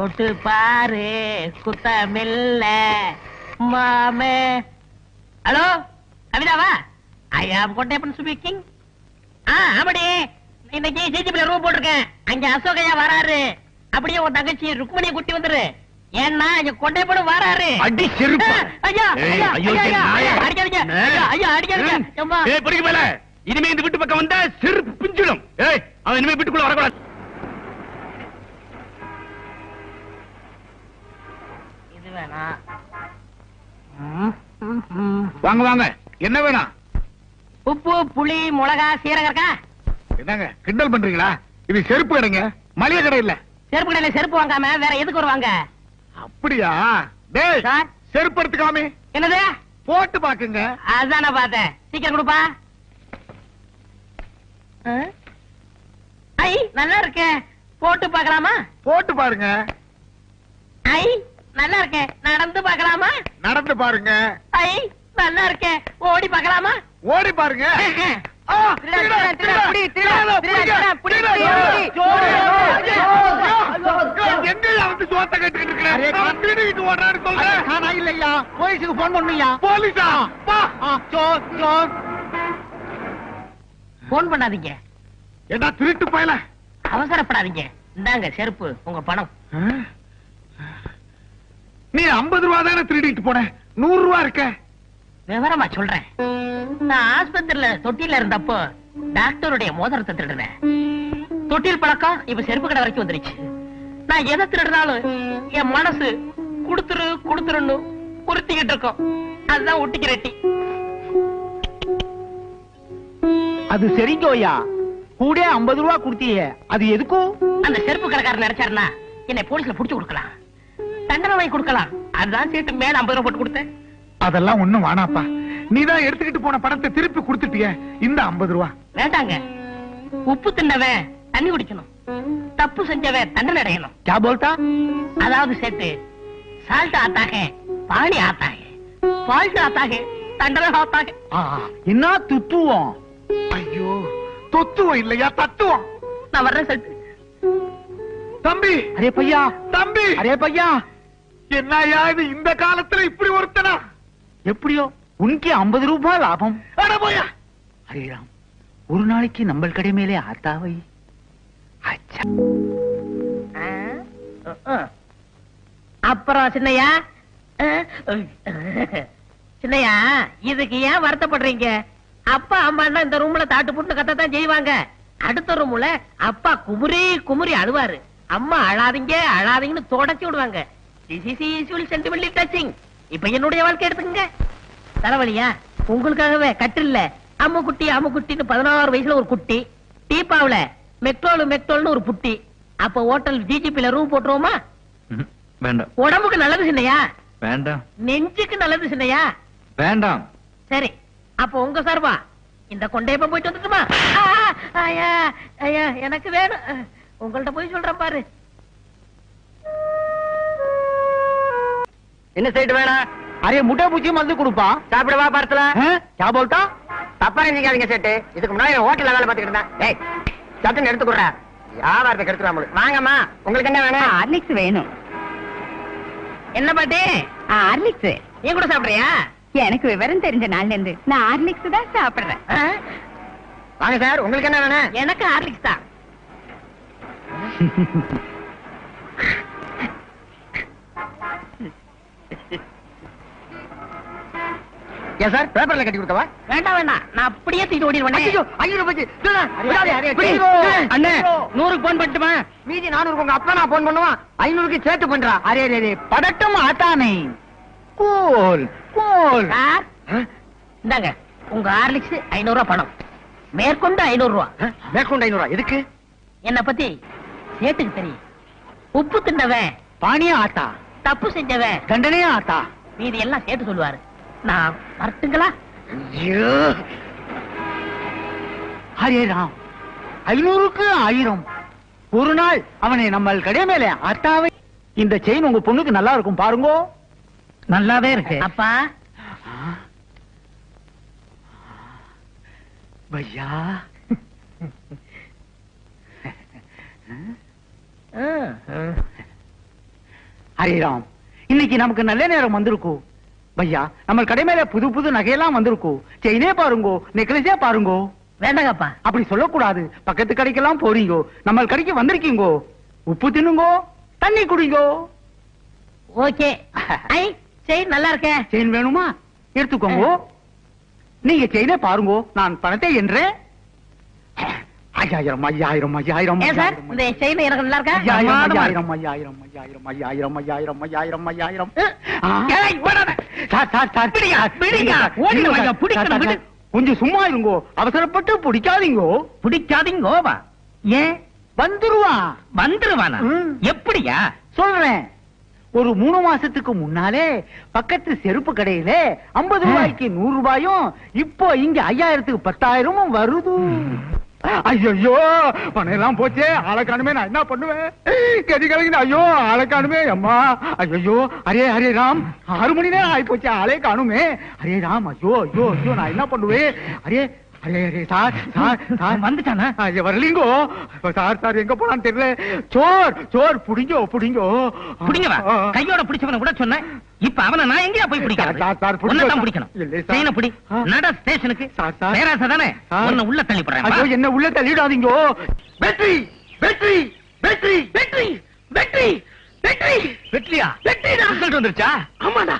தொட்டு பாரு குத்தமில்ல மாமே. ஹலோ கவிதாவா? ஐ ஆம் கொண்டேப்பன் ஸ்பீக்கிங். ஆமாடி, இன்னைக்கு ஜிஜிபில ரூம் போட்டிருக்கேன். அங்க அசோகையா வராரு. அப்படியே உன் தங்கச்சி ருக்மணியை கூட்டி வந்துரு. ஏன்னா இங்க கொண்டேப்பனும் வராரு. அடி செருப்பு. ஐயா ஐயா அடிக்காதீங்க. ஐயா அடிக்காதீங்க. ஏய் பொறுக்கி மேல. இனிமே இந்த வீட்டு பக்கம் வந்தா செருப்பு பிஞ்சிடும். ஏய் அவன் இனிமே வீட்டுக்குள்ள வரக்கூடாது. இது வேணா. வாங்க வாங்க. என்ன வேணும்? உப்பு புளி மிளகா சீரகம் இருக்கா? என்னங்க கிண்டல் பண்றீங்களா? இது செருப்பு கடைங்க, மளிகை கடை இல்ல. செருப்பு கடையில செருப்பு வாங்காம வேற எதுக்கு வருவாங்க? அப்படியா? டேய் சார், செருப்பு எடுத்துக்காமே. என்னது? போட்டு பாக்குங்க. அதான் நான் பார்த்தேன். சீக்கிரம் கொடுப்பா. ஐ நல்லா இருக்கே. போட்டு பார்க்கலாமா? போட்டு பாருங்க. ஐ நல்லா இருக்கே. நடந்து பார்க்கலாமா? நடந்து பாருங்க. ஐ நல்லா இருக்கே. ஓடி பார்க்கலாமா? ஓடி பாருங்க. எங்கயா வந்து சோத்த கட்டிட்டு இருக்கிறேன்? ஓடுறாரு சொல்றேன். இல்லையா போலீஸுக்கு போன் பண்ணுயா? போலீஸா? போன் பண்ணாதீங்க. என்ன திருட்டு பயல? அவசரப்படாதீங்க. இந்தாங்க செருப்பு, உங்க பணம். நீ 50 ரூபா தானே திருடிட்டு போன, 100 ரூபா இருக்க. விவரமா சொல்றேன். நான் ஆஸ்பத்திரியில தொட்டில இருந்தப்போ டாக்டருடைய மோதிரத்தை திருடுறேன். தொட்டில் பழக்கம் இப்ப செருப்பு கடை வரைக்கும் வந்துருச்சு. நான் எதை திருடுனாலும் என் மனசு குடுத்துரு குடுத்துருன்னு உறுத்திக்கிட்டு இருக்கோம். அதுதான் ஒட்டிக்கிறட்டி. அது சரிங்கோயா, கூட 50 ரூபா கொடுத்தீங்க, அது எதுக்கும்? அந்த செருப்பு கடைக்காரர் நினைச்சாருன்னா என்னை போலீஸ்ல புடிச்சு கொடுக்கலாம், தண்டனை வாங்கி கொடுக்கலாம். அதுதான் சீட்டு மேல 50 ரூபா போட்டு கொடுத்தேன். அதெல்லாம் ஒண்ணும் வானாப்பா. நீதான் எடுத்துக்கிட்டு போன பணத்தை திருப்பி கொடுத்துட்டிய. இந்த 50 ரூபா வேண்டாங்க. உப்பு தின்னவன் தண்ணி குடிக்கணும், தப்பு செஞ்சவன் தண்டனை அடையணும். क्या बोलता? அதாவது சேர்த்து சால்ட் ஆத்தாக பாணி ஆத்தாக, ஃபால்ட் ஆத்தாக தண்டனை ஆத்தாக. என்ன துத்துவோம்? ஐயோ, தொத்துவம் இல்லையா, தத்துவம். நான் வர்றேன் செட்டு. தம்பி, அரே பையா, தம்பி, அரே பையா, என்னையா இது இந்த காலத்துல இப்படி ஒருத்தனா? எப்படியோ உனக்கு 50 ரூபாய் லாபம். அட போயா. அரே ராம், ஒரு நாளைக்கு நம்ம கடை மேலே ஆத்தாவை. அப்புறம் சின்னையா, சின்னையா இதுக்கு ஏன் வருத்தப்படுறீங்க? அப்பா அம்மா இந்த ரூம்ல தாட்டு புட்டு கத்தான் செய்வாங்க. அடுத்த ரூம்ல அப்பா குமுறி குமுறி அழுவாரு, அம்மா அழாதீங்க அழாதீங்கன்னு தொடச்சி விடுவாங்க. இப்ப என்னுடைய வாழ்க்கை எடுத்துக்கங்க. தலைவலியா? உங்களுக்காகவே கட்டில்ல அம்முக்குட்டி அம்முக்குட்டின்னு 16 வயசுல ஒரு குட்டி, டீப்பாவுல மெக்டோல் மெக்டோல்னு ஒரு புட்டி. அப்ப ஹோட்டல் ஜிஜிபில ரூம் போட்டுருவோமா? வேண்டாம். உடம்புக்கு நல்லது சின்னையா, வேண்டாம். நெஞ்சுக்கு நல்லது சின்னையா, வேண்டாம். சரி அப்ப உங்க சார்பா இந்த கொண்டையப்ப போயிட்டு வந்துட்டுமா? ஐயா ஐயா எனக்கு வேணும். உங்கள்ட்ட போய் சொல்றேன் பாரு. என்ன சைடு வேணாம்? அரே முட்டை பூச்சி மருந்து கொடுப்பா. சாப்பிடவா பார்த்தல? क्या बोलता? தப்பா நினைக்காதீங்க சேட்டு. இதுக்கு முன்னாடி ஹோட்டல்ல வேலை பார்த்துக்கிட்டு இருந்தேன். ஏய் சட்டுன்னு எடுத்து கொடுறா, வியாபாரத்தை எடுத்துறாம. வாங்கம்மா, உங்களுக்கு என்ன வேணும்? ஹார்லிக்ஸ் வேணும். என்ன பாட்டி? ஹார்லிக்ஸ். நீ கூட சாப்பிடுறியா? எனக்கு விவரம் தெரிஞ்ச நாள்ல இருந்து நான் ஹார்லிக்ஸ் தான் சாப்பிடுறேன். வாங்க சார், உங்களுக்கு என்ன வேணும்? எனக்கு ஹார்லிக்ஸ் தான். ஏன் சார் பேப்பர்ல கட்டி கொடுக்கவா? வேண்டாம் வேண்டாம், நான் அப்படியே தூக்கிட்டு ஓடிடுவேன். அண்ணே 100க்கு போன் பண்ணட்டுமா? மீதி 400 உங்க அப்பா நான் போன் பண்ணுவான், 500க்கு சேர்த்து பண்றா. அரே அரே படட்டும் ஆத்தானே. Cool cool. சார் இந்தாங்க உங்க ஹார்லிக்ஸ் 500 ரூபாய் பணம், மேற்கொண்டு 500 ரூபாய். மேற்கொண்டு 500 ரூபாய் எதுக்கு? என்ன பத்தி சேட்டுக்கு தெரியும். உப்பு தின்னவன் பாணியா ஆத்தா, தப்பு செஞ்சவன் தண்டனையா ஆத்தா. மீதி எல்லாம் சேர்த்து சொல்லுவாரு. நான் வரட்டுங்களா? ஹரே ராம், 500க்கு 1000. ஒரு நாள் அவனை நம்ம கடை மேலே ஆத்தாவை. இந்த செயின் உங்க பொண்ணுக்கு நல்லா இருக்கும் பாருங்க. நல்லாவே இருக்கு அப்பா. பையா ஹரே ராம், இன்னைக்கு நமக்கு நல்ல நேரம் வந்திருக்கும் பையா. நம்ம கடை மேல புது புது நகையெல்லாம் வந்திருக்கும். செயினே பாருங்கோ, நெக்லஸே பாருங்கோ. வேண்டாங்கப்பா. அப்படி சொல்லக்கூடாது. பக்கத்து கடைக்கெல்லாம் போறீங்கோ, நம்ம கடைக்கு வந்திருக்கீங்கோ. உப்பு தின்னுங்கோ, தண்ணி குடிங்கோ. ஓகே. ஐ செயின் நல்லா இருக்கே. செயின் வேணுமா? எடுத்துக்கோங்க. நீங்க செயினே பாருங்கோ, நான் பணத்தை என்றேன். 5000 5000 5000 ஏன் சார் இந்த செயின் எனக்கு நல்லா இருக்கா? 5000 5000 5000 5000 5000 5000 ஏய் ஓடாத. சார் பிடிங்க. ஓடிங்க வாங்க, பிடிக்கணும் விடு. கொஞ்சம் சும்மா இருங்கோ, அவசரப்பட்டு பிடிக்காதீங்கோ. பிடிக்காதீங்கோவா? ஏன்? வந்துருவானா? எப்படியா சொல்றேன். ஒரு 3 மாசத்துக்கு முன்னாலே பக்கத்து செருப்பு கடையில 50 ரூபாய்க்கு 100 ரூபாயும், இப்போ இங்க 5000க்கு 10,000 வருது. ஐயோ, பணம் எல்லாம் போச்சே, ஆளை காணுமே, நான் என்ன பண்ணுவேன்? கதி கலங்கின. ஐயோ, ஆளை காணுமே அம்மா. ஐயோ, ஹரே ராம், 6 மணி நேரம் ஆகி போச்சு, ஆளே காணுமே. ஹரே ராம், ஐயோ ஐயோ ஐயோ, நான் என்ன பண்ணுவேன்? அரே சார் வந்துட்டானா? வரலீங்கோ சார். எங்க போனான்னு தெரியல. சோர் புடிங்கோ. கையோட பிடிச்சவன கூட சொன்னேன். இப்ப அவனை நான் எங்கயா போய் பிடிக்கணும்? செயினை பிடி, நட ஸ்டேஷனுக்கு. பேராசை தானே உன்னை உள்ள தள்ளி போடுறேன். என்ன உள்ள தள்ளிடாதீங்கோ. வெற்றி வெற்றி வெற்றி வெற்றி வெற்றி வெற்றி வெற்றியா? ரிசல்ட் வந்துருச்சா? ஆமாடா.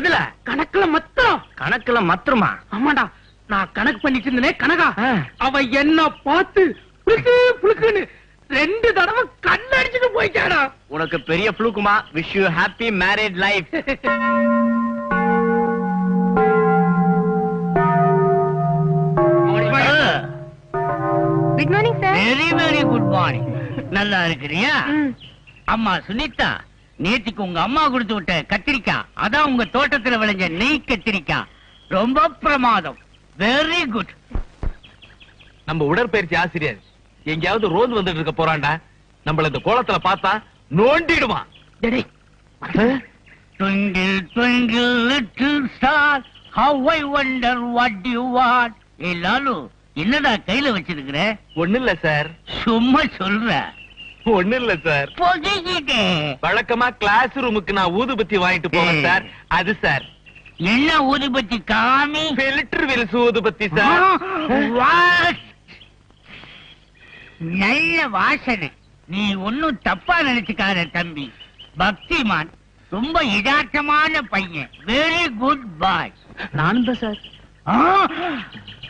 எதுல? கணக்குல மத்திரமா? ஆமாடா, நான் கணக்கு பண்ணிட்டு இருந்தேனே கனகா, அவ என்ன பார்த்து புளுக்குன்னு 2 தடவை கண்ணடிச்சுட்டு போயிட்டாடா. உனக்கு பெரிய புளுக்குமா? Wish you happy married life. Good morning sir. Very very good morning. நல்லா இருக்கிறியா? அம்மா சுனிதா, நேத்துக்கு உங்க அம்மா கொடுத்து விட்ட கத்திரிக்காய், அதான் உங்க தோட்டத்துல விளைஞ்ச நெய் கத்திரிக்காய், ரொம்ப பிரமாதம். Very good. நம்ம உடற்பயிற்சி ஆசிரியர் எங்கேயாவது ரோந்து வந்துட்டு இருக்க போறான்டா. நம்மள இந்த கோலத்துல பார்த்தா நோண்டிடுவான். Twinkle twinkle little star, how I wonder what you want. ஏ லாலு, என்னடா கையில வச்சிருக்கிற? ஒண்ணு இல்ல சார். சும்மா சொல்ற. ஒண்ணு இல்ல சார். பொதிக்கிட்டே. வழக்கமா கிளாஸ் ரூமுக்கு நான் ஊதுபத்தி வாங்கிட்டு போவேன் சார். அது சார். என்ன ஊதுபத்தி காமி? ஃபில்டர் வில்ஸ் ஊதுபத்தி சார். நல்ல வாசனை. நீ ஒன்னும் தப்பா நினைச்சுக்காத தம்பி. பக்திமான், ரொம்ப யதார்த்தமான பையன். வெரி குட் பாய். நானும் தான் சார்.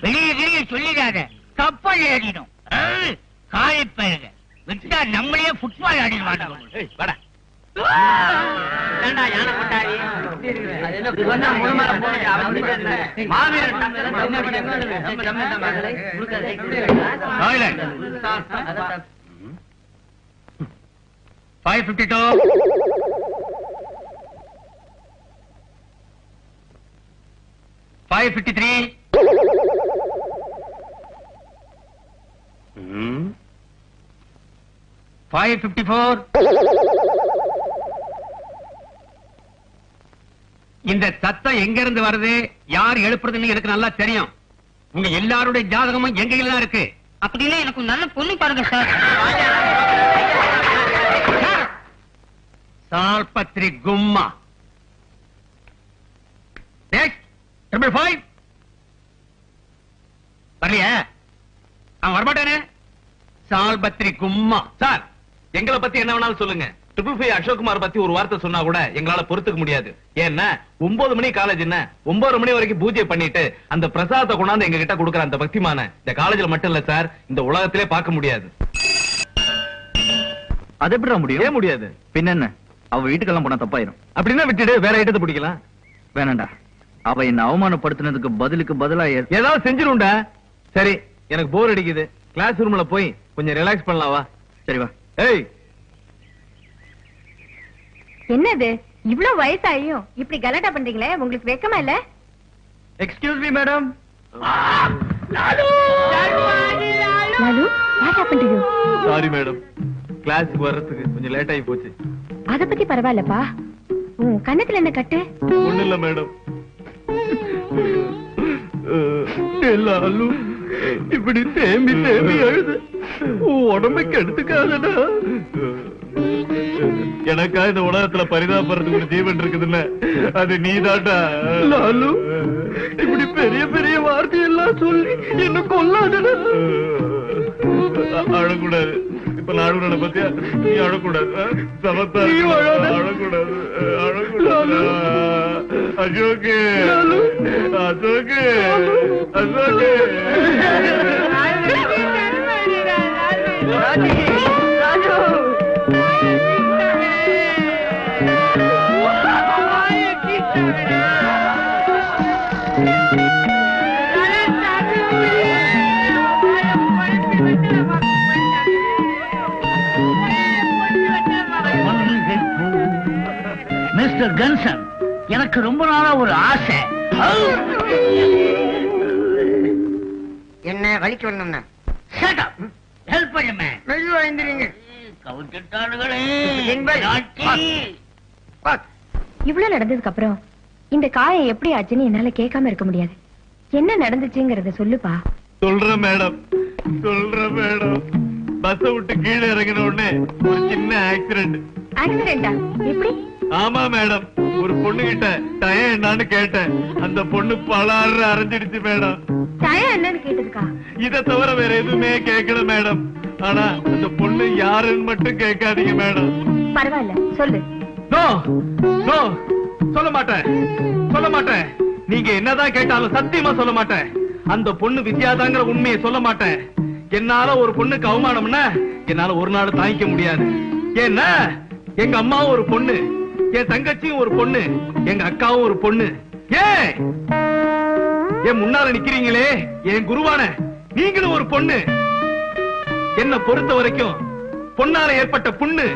வெளியே சொல்லிடாத, கப்பல் ஏறிடும். காயப்பருக விட்டா நம்மளே ஃபுட்பால் ஆடிடுவாங்க. வாடா. யானை கொட்டாரி இந்த சத்தம் எங்க இருந்து வருது, யார் எழுப்புறதுன்னு எனக்கு நல்லா தெரியும். உங்க எல்லாருடைய ஜாதகமும் எங்க கையில தான் இருக்கு. அப்படின்னா எனக்கு நல்ல பொண்ணு பாருங்க சார். சால்பத்ரி கும்மா 555 வரலையா? அவன் வரமாட்டானே. சால்பத்ரி கும்மா. சார், எங்களை பத்தி என்ன வேணாலும் சொல்லுங்க. 555 அசோக்குமார் பத்தி ஒரு வார்த்தை சொன்னா கூட எங்களால பொறுத்துக்க முடியாது. ஏன்னா 9 மணி காலேஜ் என்ன, 9 மணி வரைக்கும் பூஜை பண்ணிட்டு அந்த பிரசாதத்தை கொண்டாந்து எங்க கிட்ட கொடுக்குற அந்த பக்திமான இந்த காலேஜ்ல மட்டும் இல்ல சார், இந்த உலகத்திலே பார்க்க முடியாது. அது எப்படி முடியும்? ஏன் முடியாது? பின்ன என்ன, அவ வீட்டுக்கெல்லாம் போனா தப்பாயிரும். அப்படின்னா விட்டுடு, வேற ஐட்டத்தை பிடிக்கலாம். வேணாண்டா, அவ என்ன அவமானப்படுத்தினதுக்கு பதிலுக்கு பதிலா ஏதாவது செஞ்சிருண்டா. சரி, எனக்கு போர் அடிக்குது. கிளாஸ் ரூம்ல போய் கொஞ்சம் ரிலாக்ஸ் பண்ணலாம் வா. சரி வா. ஏய், என்னது இவ்ளோ வயசாயும் இப்படி கலாட்டா பண்றீங்களே, உங்களுக்கு வெக்கமா இல்ல? Excuse me madam. Lalu, what happened to you? Sorry madam, கிளாஸ்க்கு வர்றதுக்கு கொஞ்சம் லேட் ஆகி போச்சு. அத பத்தி பரவாயில்லப்பா. உன் கண்ணத்துல என்ன கட்டு? ஒண்ணு இல்ல மேடம். எல்லாரும் இப்படி தேம்பி தேம்பி அழுது உடம்புக்கு எடுத்துக்காதடா. எனக்கா இந்த உலகத்துல பரிதாபப்படுறதுக்கு ஒரு ஜீவன் இருக்குதுல்ல, அது நீதாட்டா. லாலு, இப்படி பெரிய பெரிய வார்த்தையெல்லாம் சொல்லி என்ன கொல்லாதடா. அழக்கூடாது. இப்ப நான் அழுகுறத பத்தியா? நீ அழக்கூடாது. சமத்தா அழக்கூடாது. அழக்கூடாது. அசோக்கு, அசோக்கு, அசோக்கு. மிஸ்டர் கன்சன், எனக்கு ரொம்ப நாளா ஒரு ஆசை. என்ன வலிக்கு வரணும்னா ஹெல்ப் பண்ணுமே. மெதுவா எழுந்திரீங்க. இவ்வளவு நடந்ததுக்கு அப்புறம் இந்த காயம் எப்படி ஆச்சுன்னு என்னால கேட்காம இருக்க முடியாது. என்ன நடந்துச்சுங்கறத சொல்லுப்பா. சொல்றேன் மேடம், சொல்றேன் மேடம். பஸ் விட்டு கீழே இறங்கின உடனே ஒரு சின்ன ஆக்சிடென்ட். ஆக்சிடென்டா? எப்படி? ஆமா மேடம், ஒரு பொண்ணு கிட்ட டயம் என்னன்னு கேட்டேன். அந்த பொண்ணு பலாறு அரைஞ்சிடுச்சு மேடம். டயம் என்னன்னு கேட்டதுக்கா? இத தவிர வேற எதுவுமே கேட்கல மேடம். ஆனா அந்த பொண்ணு யாருன்னு மட்டும் கேட்காதீங்க மேடம். பரவாயில்ல, சொல்லு. நோ நோ, சொல்ல மாட்டேன், சொல்ல மாட்டேன். நீங்க என்னதான் கேட்டாலும் சத்தியமா சொல்ல மாட்டேன். அந்த பொண்ணு வித்யாதாங்கிற உண்மையை சொல்ல மாட்டேன். என்னால ஒரு பொண்ணுக்கு அவமானம்னா என்னால ஒரு நாள் தாங்கிக்க முடியாது. ஏன்னா எங்க அம்மாவும் ஒரு பொண்ணு, என் தங்கச்சியும் ஒரு பொண்ணு, எங்க அக்காவும் ஒரு பொண்ணு. ஏன் என் முன்னால நிக்கிறீங்களே என் குருவான நீங்களும் ஒரு பொண்ணு. என்ன பொறுத்த வரைக்கும் பொண்ணால ஏற்பட்ட புண்ணு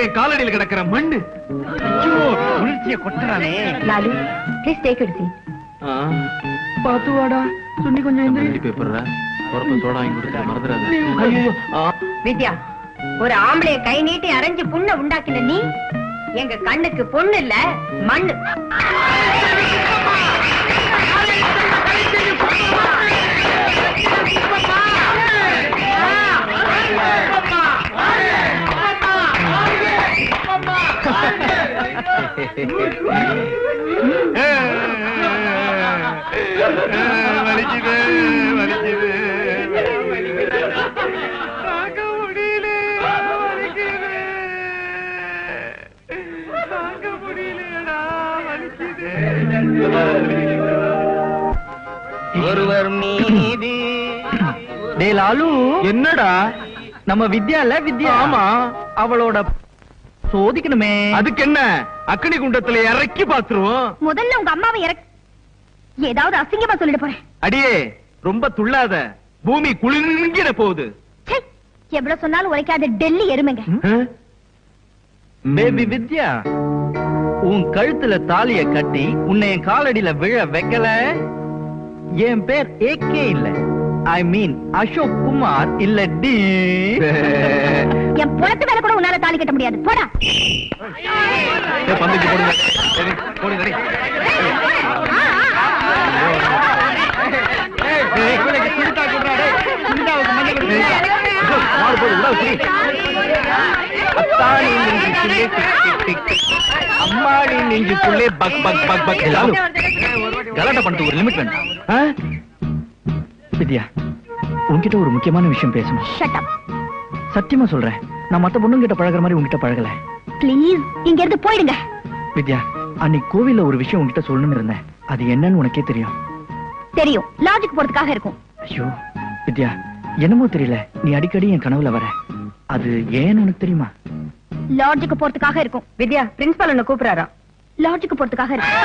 என் காலடியில் கிடக்கிற மண்ணு. உணர்ச்சியை கொட்டுறானே. Lalu, please take it seat. பாத்து வாடா. சுண்ணி கொஞ்சம் எந்திரி. பேப்பர்ற பொறுப்பு சோடா வாங்கி கொடுத்து மறந்துடாத. வித்யா, ஒரு ஆம்பளைய கை நீட்டி அரைஞ்சு புண்ணை உண்டாக்கின நீ எங்க கண்ணுக்கு பொண்ணு இல்ல, மண்ணு. வலிக்குது, வலிக்குது. ஒருவர் மீது. டே லாலு, என்னடா நம்ம வித்யால வித்யா? ஆமா, அவளோட சோதிக்கணுமே. அதுக்கு என்ன, அக்னி குண்டத்துல இறக்கி பாத்துருவோம். முதல்ல உங்க அம்மாவை ஏதாவது அசிங்கமா சொல்லிட்டு போறேன். அடியே ரொம்ப துள்ளாத, பூமி குளிர்கிற போகுது. எவ்வளவு சொன்னாலும் உரைக்காத டெல்லி எருமைங்க. பேபி வித்யா, உன் கழுத்துல தாலிய கட்டி உன்னை என் காலடியில விழ வைக்கல. என் பேர் ஏகே இல்ல, ஐ மீன் அசோக் குமார் இல்ல டி. என் புறத்து வேலை கூட உன்னால தாலி கட்ட முடியாது. போடா. பந்துக்கு போடுங்க. சரி, போடு, சரி. அம்மாடி நெஞ்சுக்குள்ளே பக் பக் பக் பக். கலாட்டா பண்ணது ஒரு லிமிட் வேண்டாம். வித்யா, உன்கிட்ட ஒரு முக்கியமான விஷயம் பேசணும். Shut up. சத்தியமா சொல்றேன், நான் மத்த பொண்ணுங்கிட்ட பழகுற மாதிரி உன்கிட்ட பழகல. ப்ளீஸ் இங்க இருந்து போயிடுங்க. வித்யா, அன்னைக்கு கோவில்ல ஒரு விஷயம் உன்கிட்ட சொல்லணும்னு இருந்தேன். அது என்னன்னு உனக்கே தெரியும். தெரியும், லாஜிக் போறதுக்காக இருக்கும். ஐயோ வித்யா, என்னமோ தெரியல, நீ அடிக்கடி என் கனவுல வர. அது ஏன்னு உனக்கு தெரியுமா? லாஜிக் போறதுக்காக இருக்கும். வித்யா, பிரின்சிபல் என்ன கூப்பிடுறாரா? லாஜிக் போறதுக்காக இருக்கும்.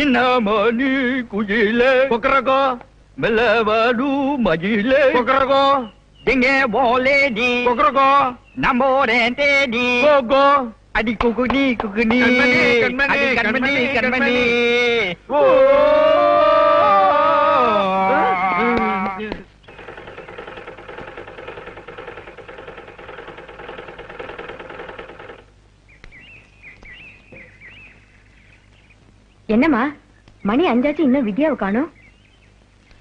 இன்னமணி குயிலே கொக்கரக்கோ மெல்லவாடு மயிலே கொக்கரக்கோ எங்கே போலே நீ கொக்கரக்கோ நம்மோரே தேடி கோகோ அடி குகுனி குகுனி கண்மணி, கண்மணி, அடி கண்மணி கண்மணி. ஓ என்னம்மா, மணி 5 இன்னும் வித்யாவை காணோம்.